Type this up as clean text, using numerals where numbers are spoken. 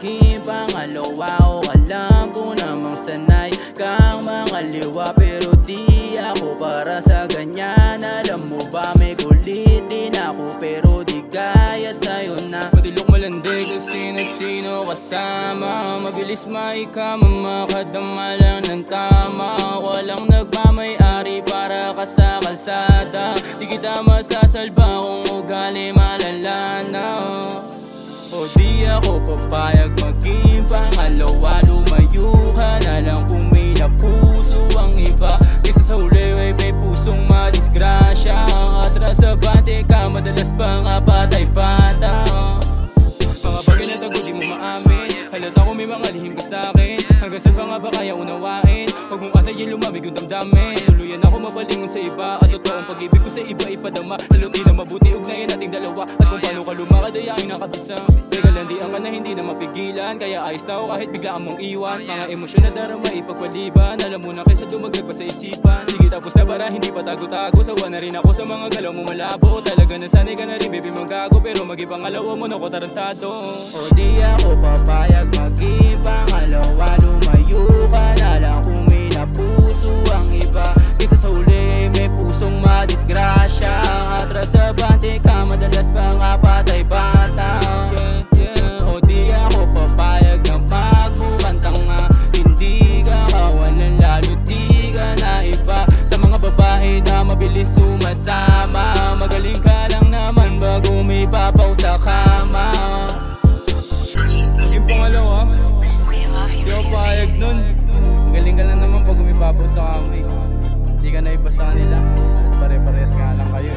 maging pangalawa. O alam ko namang sanay kang mangaliwa, pero di ako para sa ganyan. Alam mo ba may kulit din ako, pero di gaya sa'yo na madilok malandi kung sino-sino kasama. Mabilis maikama, makadama lang ng tama. Walang nagmamayari para ka sa kalsada. Di kita masasalba kung ugali malala na. O di ako papayag maging pangalawa. Lumayo ka na lang kung may napuso ang iba, kaysa sa huli ay may pusong madisgrasya. Ang atras sa bante ka, madalas pang apatay-pata. Mga bagay na tago di mo maamin, halata ko may mga lihim ka sa'kin. Hanggang saan pa nga ba kaya unawain? Huwag mong atayin lumamig yung damdamin. Tuluyan ako mapalingon sa iba, at totoong pag-ibig ko sa iba ipadama. Lalo di na mabuti ugnayan nating dalawa, at kung paano ka lumakad ay aking nakabisa. Teka lang, di ang ka na hindi na mapigilan, kaya ayos na ako kahit biglaan mong iwan. Mga emosyon na darama ipagpaliban, alam mo na kaysa dumagdag pa sa isipan. Sige tapos na bara, hindi pa tago-tago. Sawa na rin ako sa mga galaw mo malabo. Talaga nasanay ka na rin baby mong gago, pero maging pangalawa mo na ko tarantado. O di ako papayag maging pangalawa. Lumayo ka na lang kung may napuso ang iba, kaysa sa huli may pusong madisgrasya. Ang atras sa bante ka, madalas pang apatay-bata. O di ako papayag na magmukhang tanga. Hindi ka kawalan, lalo di ka na iba sa mga babae na mabilis sumasama. Magaling ka lang naman bago may papaw sa kama. Maging pangalawa, di ako payag nun. Magaling ka lang naman pag umipapaw sa kama. Di ka na iba sa kanila, alas pare-pares ka lang kayo.